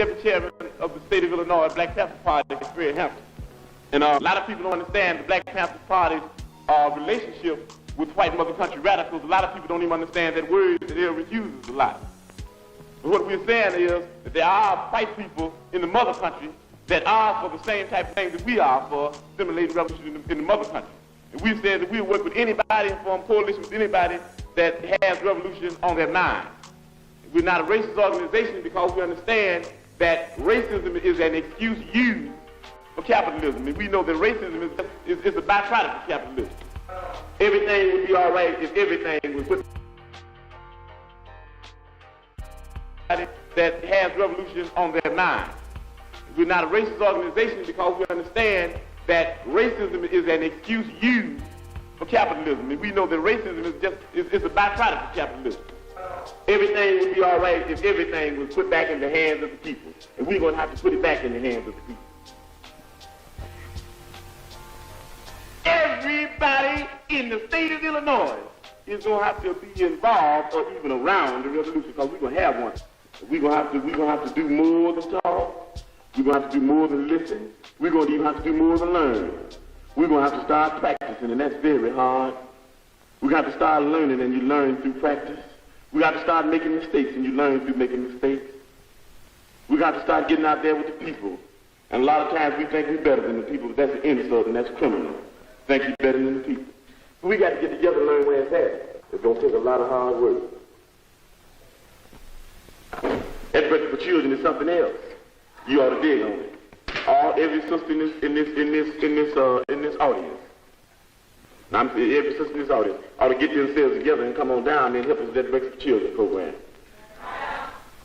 deputy chairman of the state of Illinois, Black Panther Party, Fred Hampton. And a lot of people don't understand the Black Panther Party's relationship with white mother country radicals. A lot of people don't even understand that word that Eric uses a lot. But what we're saying is that there are white people in the mother country that are for the same type of things that we are for stimulating revolution in the mother country. And we said that we'll work with anybody and form coalition with anybody that has revolution on their mind. We're not a racist organization because we understand that racism is an excuse used for capitalism. And we know that racism is a byproduct of capitalism. Everything would be all right if everything was put that has revolution on their mind. We're not a racist organization because we understand that racism is an excuse used for capitalism. And we know that racism is a byproduct of capitalism. Everything would be all right if everything was put back in the hands of the people. And we're going to have to put it back in the hands of the people. Everybody in the state of Illinois is going to have to be involved or even around the revolution because we're going to have one. We're going to have to do more than talk. We're going to have to do more than listen. We're going to even have to do more than learn. We're going to have to start practicing, and that's very hard. We're going to have to start learning, and you learn through practice. We got to start making mistakes, and you learn through making mistakes. We got to start getting out there with the people. And a lot of times we think we're better than the people, but that's an insult and that's criminal. Think you're better than the people. So we got to get together and learn where it's at. It's going to take a lot of hard work. That breakfast for children is something else. You ought to dig on it. Every sister in this audience. Now, every sister in this audience ought to get themselves together and come on down and help us with that Breakfast for Children program.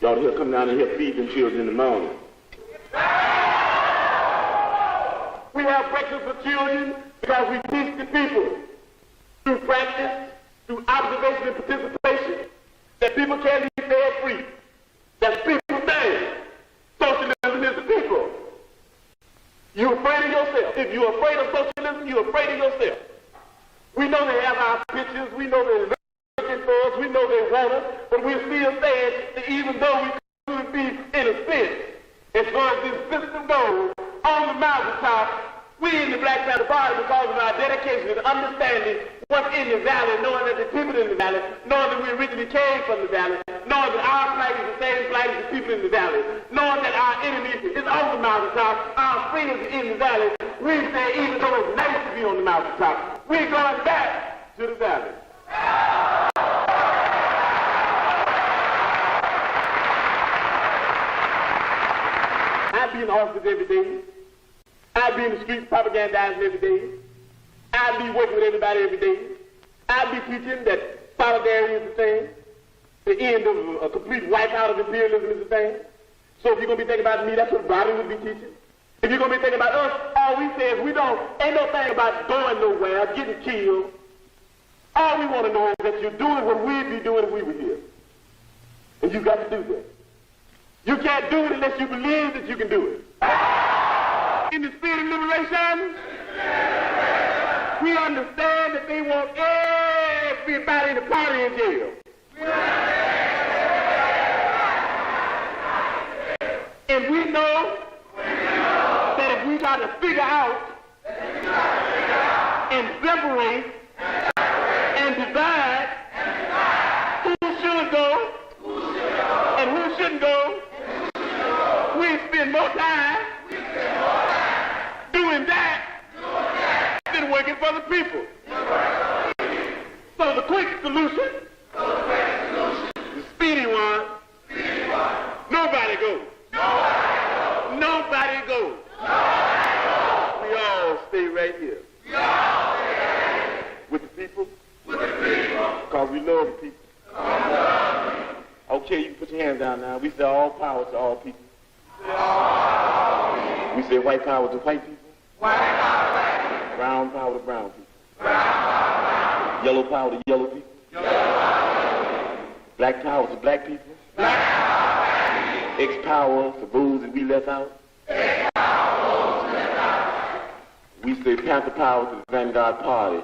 You ought to come down and help feed them children in the morning. We have Breakfast for Children because we teach the people through practice, through observation and participation, that people can be fed free. That's people thing. Socialism is the people. You're afraid of yourself. If you're afraid of socialism, you're afraid of yourself. We know they have our pictures, we know they're looking for us, we know they want us, but we're still saying that even though we could be in a sense, as far as this system goes, on the mountaintop, we in the Black Panther Party, because of our dedication and understanding what's in the valley, knowing that the people in the valley, knowing that we originally came from the valley, knowing that our flag is the same flag as the people in the valley, knowing that our enemy is on the mountaintop, our friends are in the valley, we say even though it's nice to be on the mountaintop, we're going back to the valley. I be in the office every day. I be in the streets propagandizing every day. I be working with everybody every day. I be teaching that solidarity is the thing. The end of a complete wipeout of imperialism is the thing. So if you're going to be thinking about me, that's what Bobby would be teaching. If you're going to be thinking about us, all we say is ain't no thing about going nowhere, getting killed. All we want to know is that you're doing what we'd be doing if we were here. And you got to do that. You can't do it unless you believe that you can do it. In the spirit of liberation, we understand that they want everybody in the party in jail. And we know that if we got to figure out and separate and divide who should go and who shouldn't go, we spend more time doing that than working for the people. So the quick solution, the speedy one, nobody goes. Nobody goes. We all stay right here. With the people. Because we love the people. Okay, you can put your hands down now. We say all power to all people. We say white power to white people. Brown power to brown people. Yellow power to yellow people. Black power to black people. X power for those that we left out. We say Panther power to the Vanguard Party.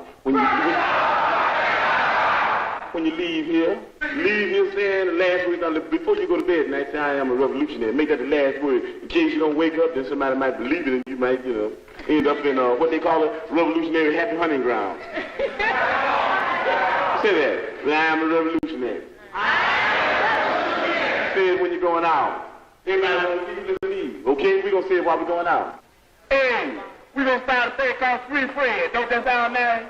when you leave here saying the last word, before you go to bed tonight, say I am a revolutionary. Make that the last word. In case you don't wake up, then somebody might believe it and you might, end up in what they call a revolutionary happy hunting ground. Say that. I am a revolutionary. Say it when you're going out. Everybody want to keep leave. Okay, we're going to say it while we're going out. Hey, we're going to start a thing called Free Fred. Don't that sound nice?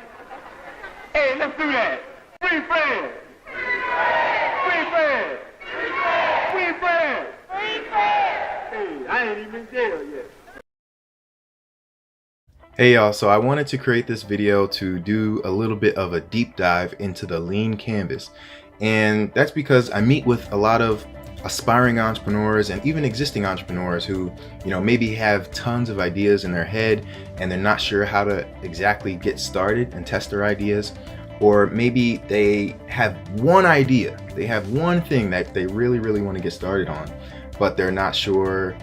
Hey, let's do that. Free Fred. Free Fred. Free Fred. Free Fred. Hey, I ain't even in jail yet. Hey y'all, so I wanted to create this video to do a little bit of a deep dive into the lean canvas. And that's because I meet with a lot of aspiring entrepreneurs and even existing entrepreneurs who, maybe have tons of ideas in their head and they're not sure how to exactly get started and test their ideas. Or maybe they have one idea, they have one thing that they really, really want to get started on, but they're not sure,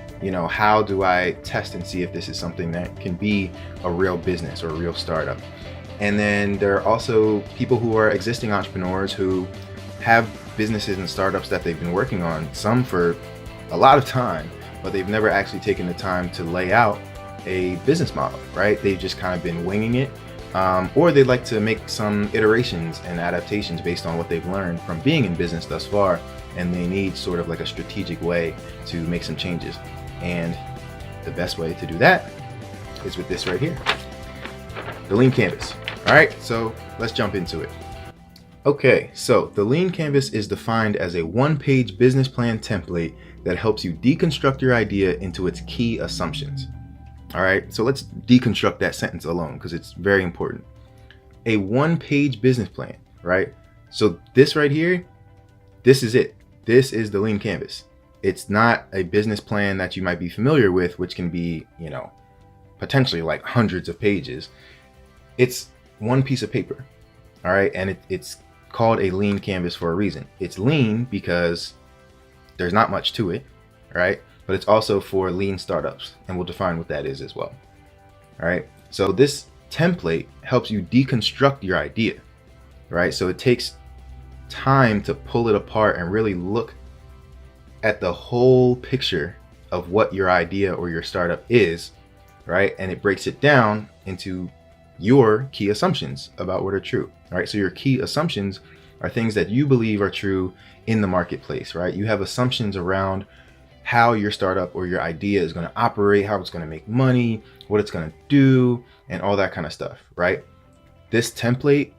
how do I test and see if this is something that can be a real business or a real startup. And then there are also people who are existing entrepreneurs who have businesses and startups that they've been working on, some for a lot of time, but they've never actually taken the time to lay out a business model, right? They've just kind of been winging it, or they'd like to make some iterations and adaptations based on what they've learned from being in business thus far, and they need sort of like a strategic way to make some changes. And the best way to do that is with this right here, the lean canvas. All right, so let's jump into it. Okay, so the lean canvas is defined as a one-page business plan template that helps you deconstruct your idea into its key assumptions. All right, so let's deconstruct that sentence alone because it's very important. A one-page business plan, right? So this right here, this is it. This is the lean canvas. It's not a business plan that you might be familiar with, which can be, potentially like hundreds of pages. It's one piece of paper, all right? And it's called a lean canvas for a reason. It's lean because there's not much to it, right? But it's also for lean startups, and we'll define what that is as well. All right, so this template helps you deconstruct your idea, right? So it takes time to pull it apart and really look at the whole picture of what your idea or your startup is, right? And it breaks it down into your key assumptions about what are true, right? So your key assumptions are things that you believe are true in the marketplace, right? You have assumptions around how your startup or your idea is going to operate, how it's going to make money, what it's going to do, and all that kind of stuff, right? This template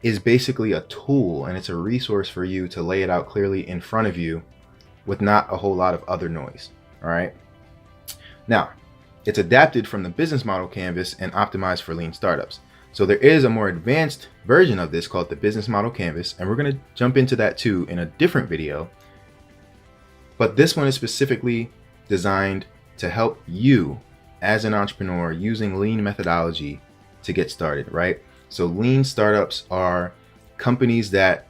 is basically a tool, and it's a resource for you to lay it out clearly in front of you with not a whole lot of other noise, all right? Now, it's adapted from the business model canvas and optimized for lean startups. So there is a more advanced version of this called the business model canvas, and we're going to jump into that too in a different video. But this one is specifically designed to help you as an entrepreneur using lean methodology to get started, right? So lean startups are companies that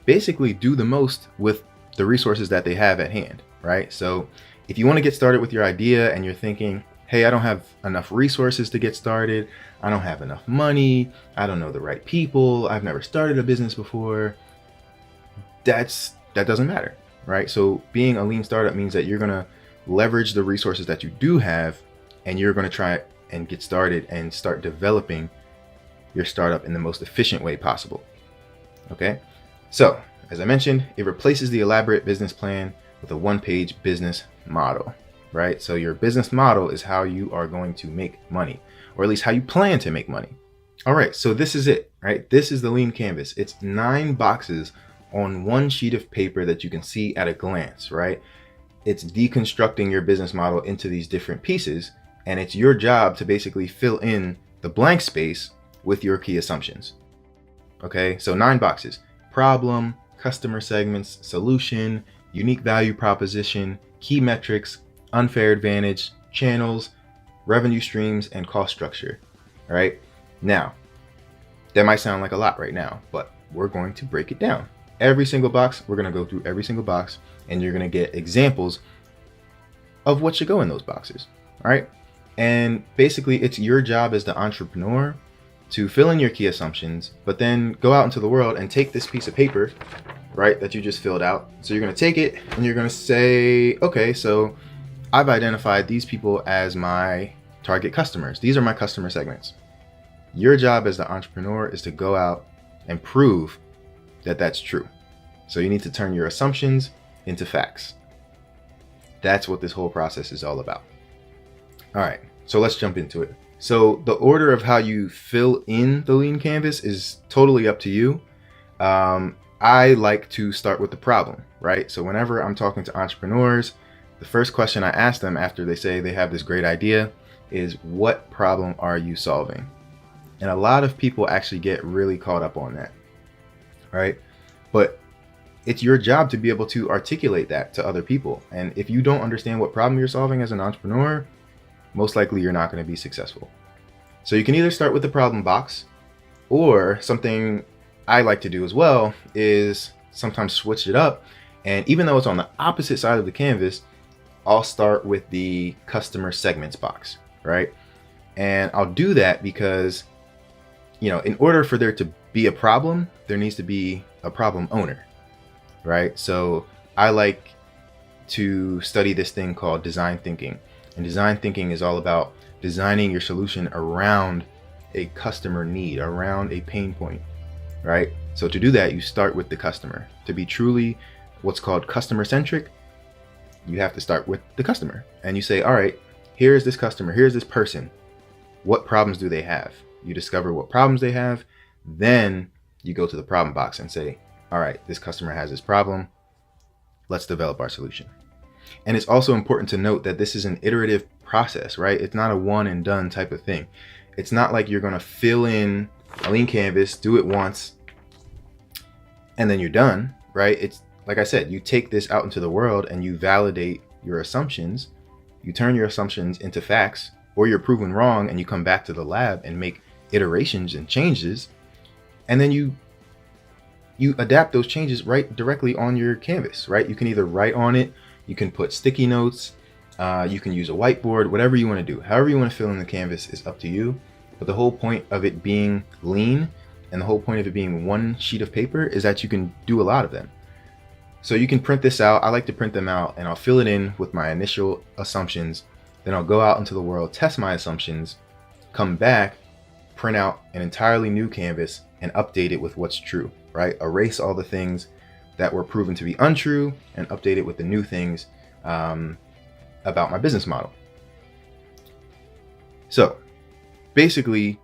basically do the most with the resources that they have at hand, right? So if you want to get started with your idea and you're thinking, hey, I don't have enough resources to get started, I don't have enough money, I don't know the right people, I've never started a business before, that doesn't matter, right? So being a lean startup means that you're going to leverage the resources that you do have, and you're going to try and get started and start developing your startup in the most efficient way possible. Okay, so as I mentioned, it replaces the elaborate business plan with a one-page business model, right? So your business model is how you are going to make money, or at least how you plan to make money. All right, so this is it, right? This is the lean canvas. It's 9 boxes on one sheet of paper that you can see at a glance, right? It's deconstructing your business model into these different pieces, and it's your job to basically fill in the blank space with your key assumptions. Okay, so 9 boxes: problem, customer segments, solution, unique value proposition, key metrics, unfair advantage, channels, revenue streams, and cost structure. All right, now that might sound like a lot right now, but we're going to break it down. Every single box, we're going to go through every single box, and you're going to get examples of what should go in those boxes. All right, and basically it's your job as the entrepreneur to fill in your key assumptions, but then go out into the world and take this piece of paper, right, that you just filled out. So you're going to take it and you're going to say, okay, so I've identified these people as my target customers. These are my customer segments. Your job as the entrepreneur is to go out and prove that that's true. So you need to turn your assumptions into facts. That's what this whole process is all about. All right, so let's jump into it. So the order of how you fill in the lean canvas is totally up to you. I like to start with the problem, right? So whenever I'm talking to entrepreneurs, the first question I ask them after they say they have this great idea is, what problem are you solving? And a lot of people actually get really caught up on that, right? But it's your job to be able to articulate that to other people. And if you don't understand what problem you're solving as an entrepreneur, most likely you're not going to be successful. So you can either start with the problem box, or something I like to do as well is sometimes switch it up. And even though it's on the opposite side of the canvas, I'll start with the customer segments box, right? And I'll do that because, in order for there to be a problem, there needs to be a problem owner, right? So I like to study this thing called design thinking. And design thinking is all about designing your solution around a customer need, around a pain point, right? So to do that, you start with the customer. To be truly what's called customer centric, you have to start with the customer. And you say, all right, here's this customer, here's this person. What problems do they have? You discover what problems they have. Then you go to the problem box and say, all right, this customer has this problem. Let's develop our solution. And it's also important to note that this is an iterative process, right? It's not a one and done type of thing. It's not like you're going to fill in a lean canvas, do it once, and then you're done, right? It's like I said, you take this out into the world and you validate your assumptions. You turn your assumptions into facts, or you're proven wrong and you come back to the lab and make iterations and changes. And then you adapt those changes right directly on your canvas, right? You can either write on it, you can put sticky notes, you can use a whiteboard, whatever you want to do. However you want to fill in the canvas is up to you. But the whole point of it being lean and the whole point of it being one sheet of paper is that you can do a lot of them. So you can print this out. I like to print them out and I'll fill it in with my initial assumptions. Then I'll go out into the world, test my assumptions, come back, print out an entirely new canvas and update it with what's true, right? Erase all the things that were proven to be untrue and update it with the new things about my business model. So basically,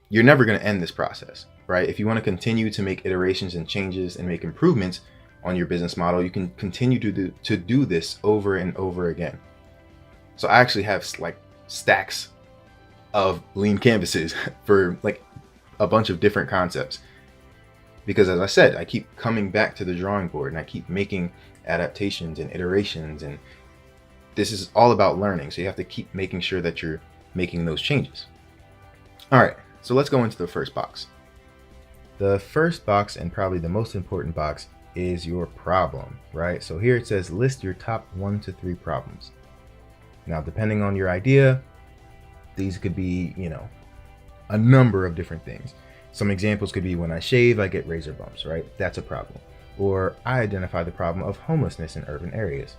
you're never going to end this process, right? If you want to continue to make iterations and changes and make improvements on your business model, you can continue to do this over and over again. So I actually have like stacks of lean canvases for like a bunch of different concepts. Because as I said, I keep coming back to the drawing board and I keep making adaptations and iterations, and this is all about learning. So you have to keep making sure that you're making those changes. All right, so let's go into the first box. The first box, and probably the most important box, is your problem, right? So here it says list your top 1 to 3 problems. Now, depending on your idea, these could be, a number of different things. Some examples could be when I shave, I get razor bumps, right? That's a problem. Or I identify the problem of homelessness in urban areas.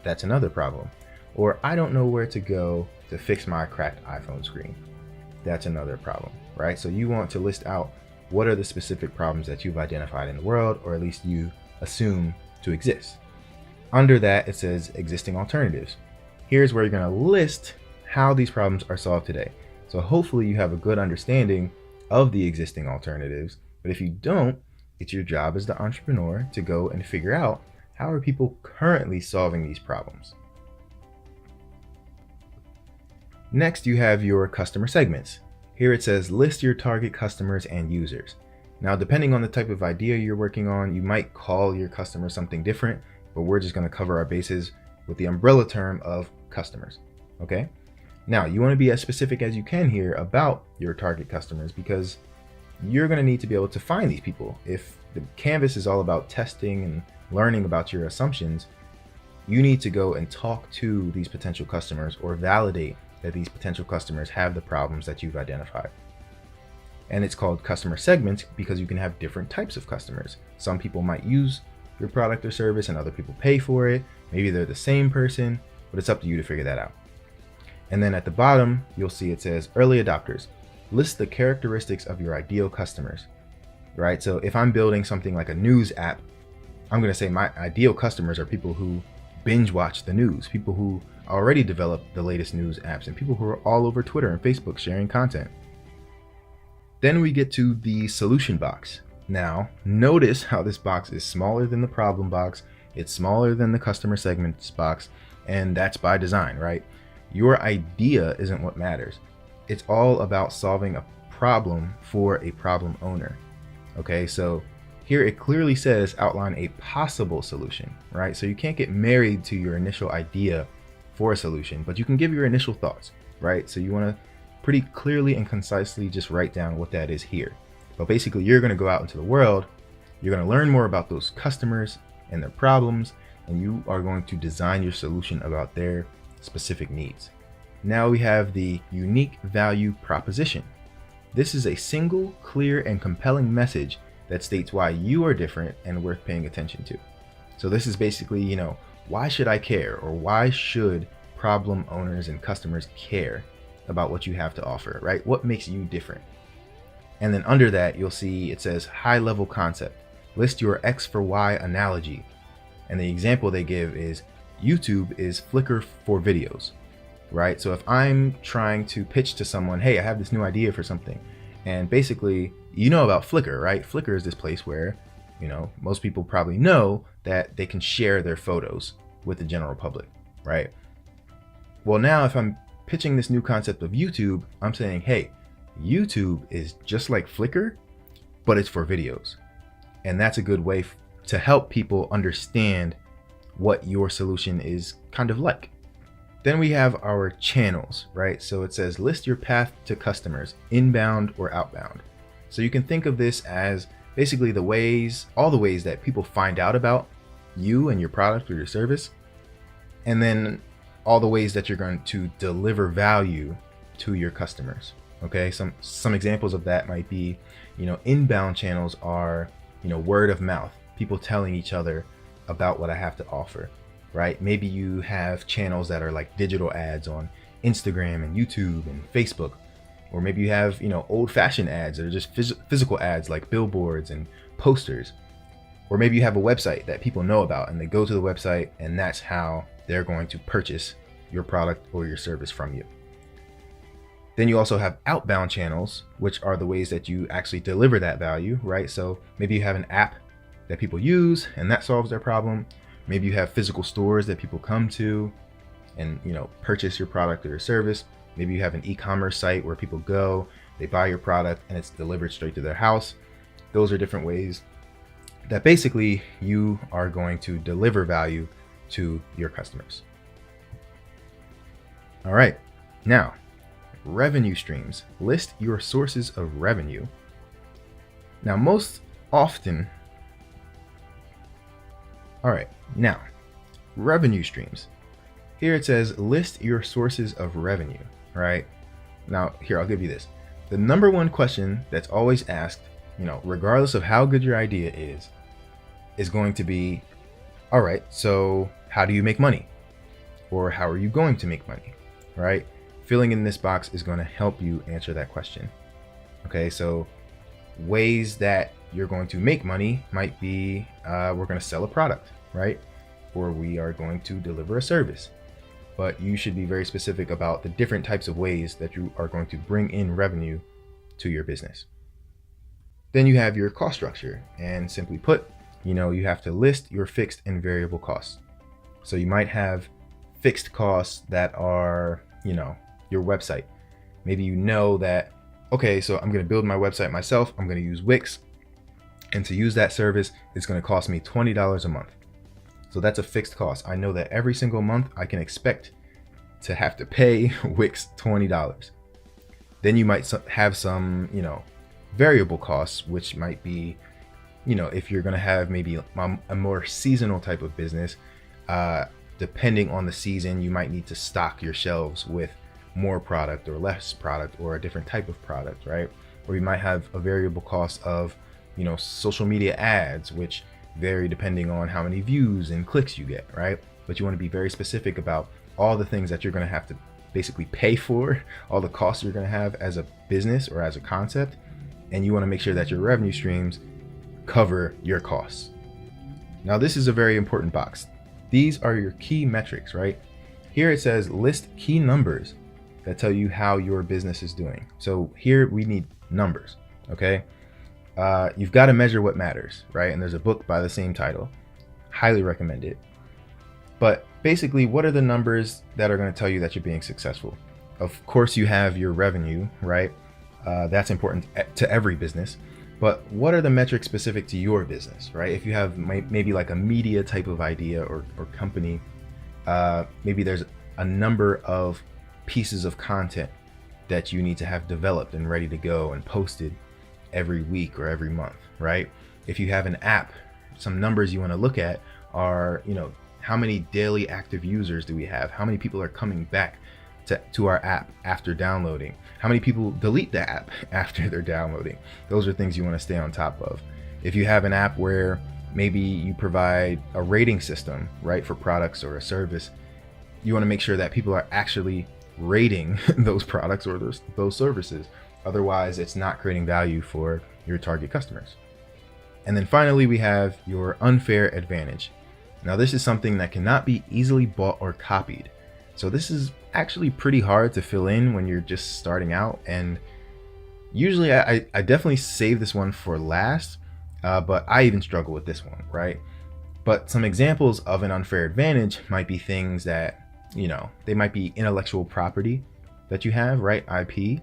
That's another problem. Or I don't know where to go to fix my cracked iPhone screen. That's another problem, right? So you want to list out what are the specific problems that you've identified in the world, or at least you assume to exist. Under that, it says existing alternatives. Here's where you're going to list how these problems are solved today. So hopefully you have a good understanding of the existing alternatives, but if you don't, it's your job as the entrepreneur to go and figure out how are people currently solving these problems. Next, you have your customer segments. Here it says list your target customers and users. Now, depending on the type of idea you're working on, you might call your customer something different, but we're just going to cover our bases with the umbrella term of customers. Okay? Now, you want to be as specific as you can here about your target customers, because you're going to need to be able to find these people. If the canvas is all about testing and learning about your assumptions, you need to go and talk to these potential customers or validate that these potential customers have the problems that you've identified. And it's called customer segments because you can have different types of customers. Some people might use your product or service and other people pay for it. Maybe they're the same person, but it's up to you to figure that out. And then at the bottom, you'll see it says early adopters. List the characteristics of your ideal customers, right? So if I'm building something like a news app, I'm going to say my ideal customers are people who binge watch the news, people who already developed the latest news apps, and people who are all over Twitter and Facebook sharing content. Then we get to the solution box. Now, notice how this box is smaller than the problem box. It's smaller than the customer segments box, and that's by design, right? Your idea isn't what matters. It's all about solving a problem for a problem owner. Okay, so here it clearly says outline a possible solution, right? So you can't get married to your initial idea for a solution, but you can give your initial thoughts, right? So you want to pretty clearly and concisely just write down what that is here. But basically, you're going to go out into the world, you're going to learn more about those customers and their problems, and you are going to design your solution about their specific needs. Now we have the unique value proposition. This is a single, clear, and compelling message that states why you are different and worth paying attention to. So this is basically, why should I care, or why should problem owners and customers care about what you have to offer, right? What makes you different? And then under that, you'll see it says high level concept. List your X for Y analogy. And the example they give is YouTube is Flickr for videos, right? So if I'm trying to pitch to someone, hey, I have this new idea for something. And basically, about Flickr, right? Flickr is this place where, most people probably know that they can share their photos with the general public, right? Well, now if I'm pitching this new concept of YouTube, I'm saying, hey, YouTube is just like Flickr, but it's for videos. And that's a good way to help people understand what your solution is kind of like. Then we have our channels, right? So it says list your path to customers, inbound or outbound. So you can think of this as basically all the ways that people find out about you and your product or your service, and then all the ways that you're going to deliver value to your customers. Okay, some examples of that might be, inbound channels are, word of mouth, people telling each other about what I have to offer, right? Maybe you have channels that are like digital ads on Instagram and YouTube and Facebook, or maybe you have, old-fashioned ads that are just physical ads like billboards and posters, or maybe you have a website that people know about and they go to the website and that's how they're going to purchase your product or your service from you. Then you also have outbound channels, which are the ways that you actually deliver that value, right? So maybe you have an app that people use and that solves their problem. Maybe you have physical stores that people come to and, purchase your product or your service. Maybe you have an e-commerce site where people go, they buy your product and it's delivered straight to their house. Those are different ways that basically you are going to deliver value to your customers. All right, now, revenue streams. List your sources of revenue. Now, most often, revenue streams. Here it says list your sources of revenue, right? Now, here, I'll give you this. The number one question that's always asked, regardless of how good your idea is going to be, all right, so how do you make money? Or how are you going to make money, right? Filling in this box is going to help you answer that question. Okay, so ways that you're going to make money might be we're going to sell a product, right? Or we are going to deliver a service. But you should be very specific about the different types of ways that you are going to bring in revenue to your business. Then you have your cost structure, and simply put, you have to list your fixed and variable costs. So you might have fixed costs that are, your website. Maybe that, okay, so I'm going to build my website myself. I'm going to use Wix. And to use that service, it's going to cost me $20 a month. So that's a fixed cost. I know that every single month I can expect to have to pay Wix $20. Then you might have some, variable costs, which might be, if you're going to have maybe a more seasonal type of business, depending on the season, you might need to stock your shelves with more product or less product or a different type of product, right? Or you might have a variable cost of, social media ads, which vary depending on how many views and clicks you get, right? But you want to be very specific about all the things that you're going to have to basically pay for, all the costs you're going to have as a business or as a concept. And you want to make sure that your revenue streams cover your costs. Now, this is a very important box. These are your key metrics, right? Here it says list key numbers that tell you how your business is doing. So here we need numbers, okay? You've got to measure what matters, right? And there's a book by the same title. Highly recommend it. But basically, what are the numbers that are going to tell you that you're being successful? Of course, you have your revenue, right? That's important to every business. But what are the metrics specific to your business, right? If you have maybe like a media type of idea or company, maybe there's a number of pieces of content that you need to have developed and ready to go and posted every week or every month, right? If you have an app, some numbers you want to look at are, how many daily active users do we have? How many people are coming back to our app after downloading? How many people delete the app after they're downloading? Those are things you want to stay on top of. If you have an app where maybe you provide a rating system, right, for products or a service, you want to make sure that people are actually rating those products or those services. Otherwise, it's not creating value for your target customers. And then finally, we have your unfair advantage. Now, this is something that cannot be easily bought or copied. So this is actually pretty hard to fill in when you're just starting out. And usually I definitely save this one for last, but I even struggle with this one, right? But some examples of an unfair advantage might be things that, they might be intellectual property that you have, right? IP.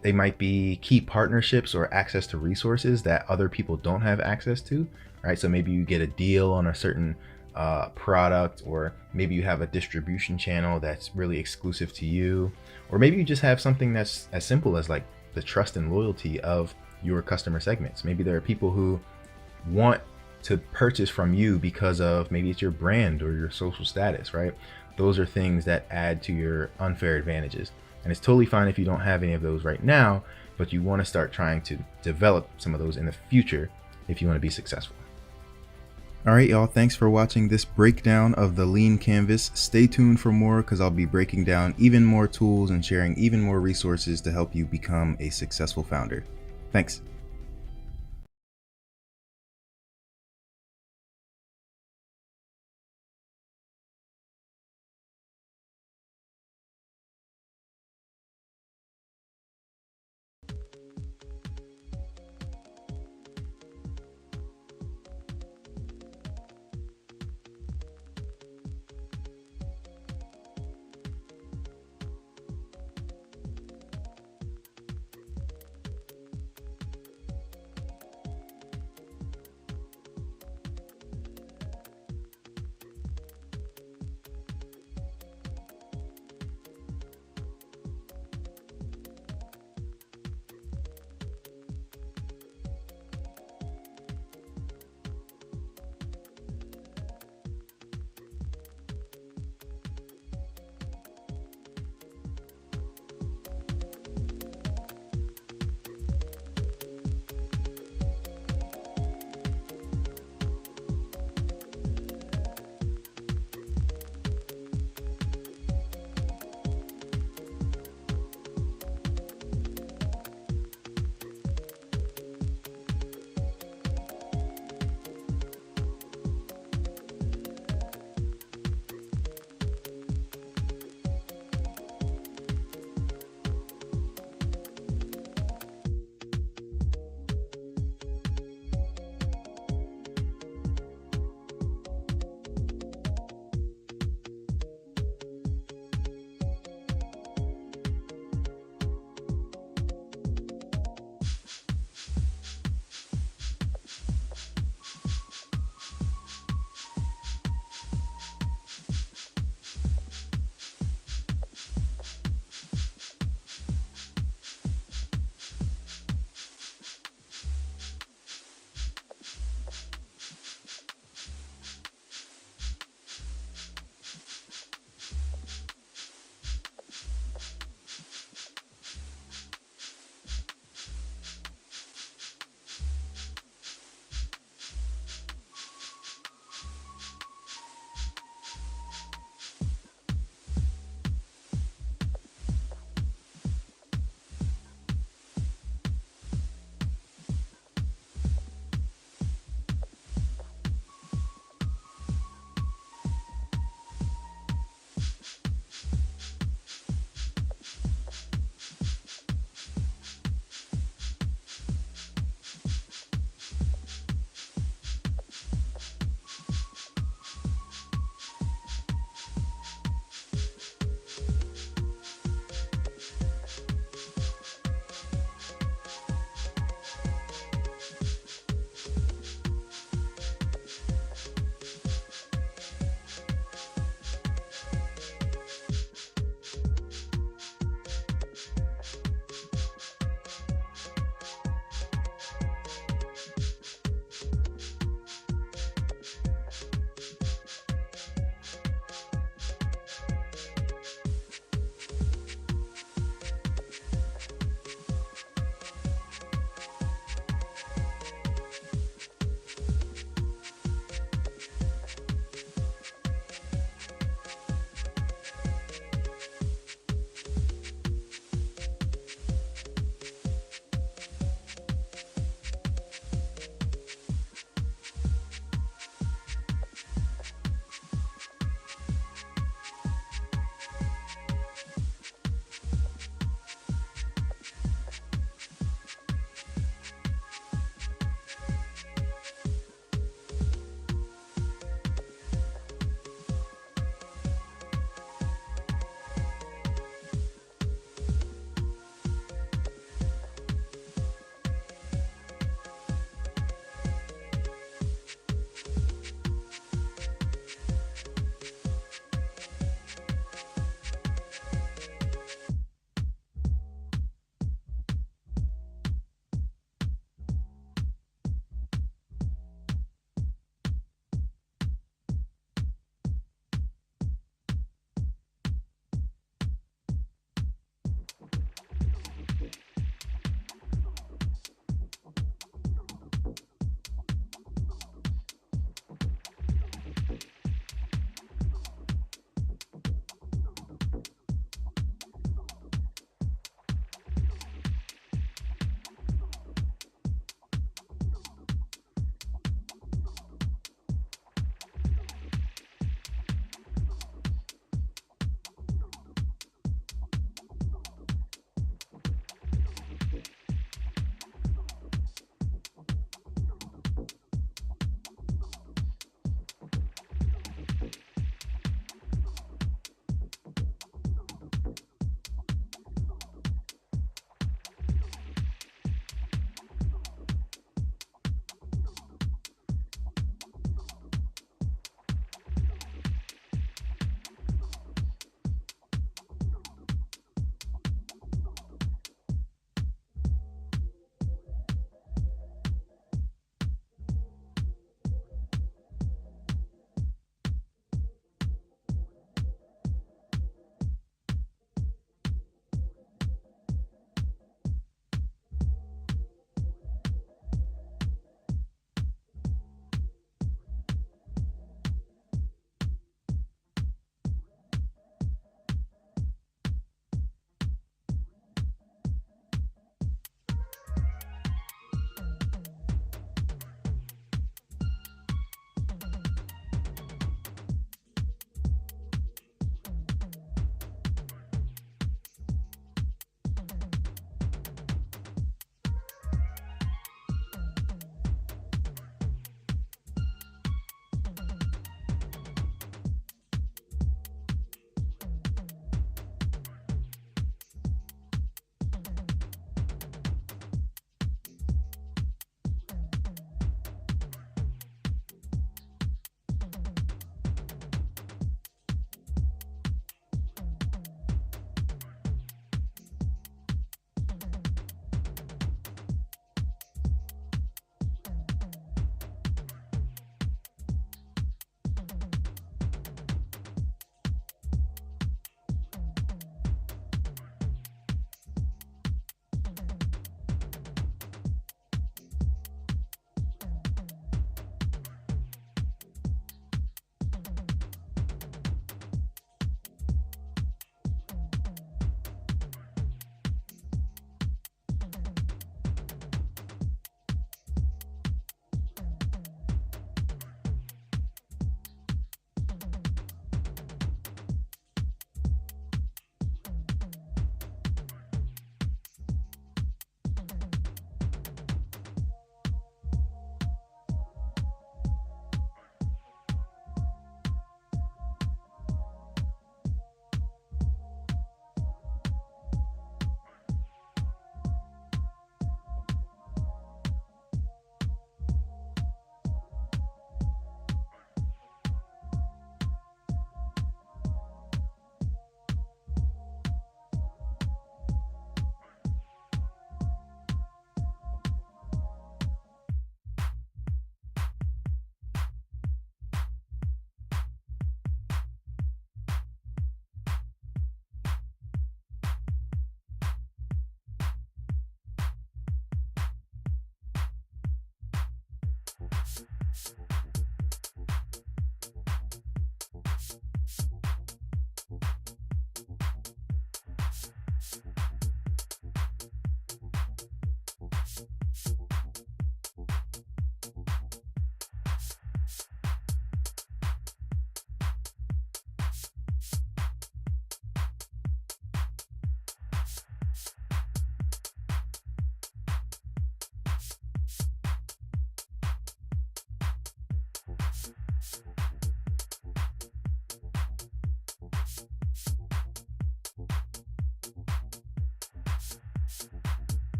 They might be key partnerships or access to resources that other people don't have access to, right? So maybe you get a deal on a certain product, or maybe you have a distribution channel that's really exclusive to you, or maybe you just have something that's as simple as like the trust and loyalty of your customer segments. Maybe there are people who want to purchase from you because of maybe it's your brand or your social status, right? Those are things that add to your unfair advantages. And it's totally fine if you don't have any of those right now, but you want to start trying to develop some of those in the future if you want to be successful. All right, y'all, thanks for watching this breakdown of the Lean Canvas. Stay tuned for more, because I'll be breaking down even more tools and sharing even more resources to help you become a successful founder. Thanks.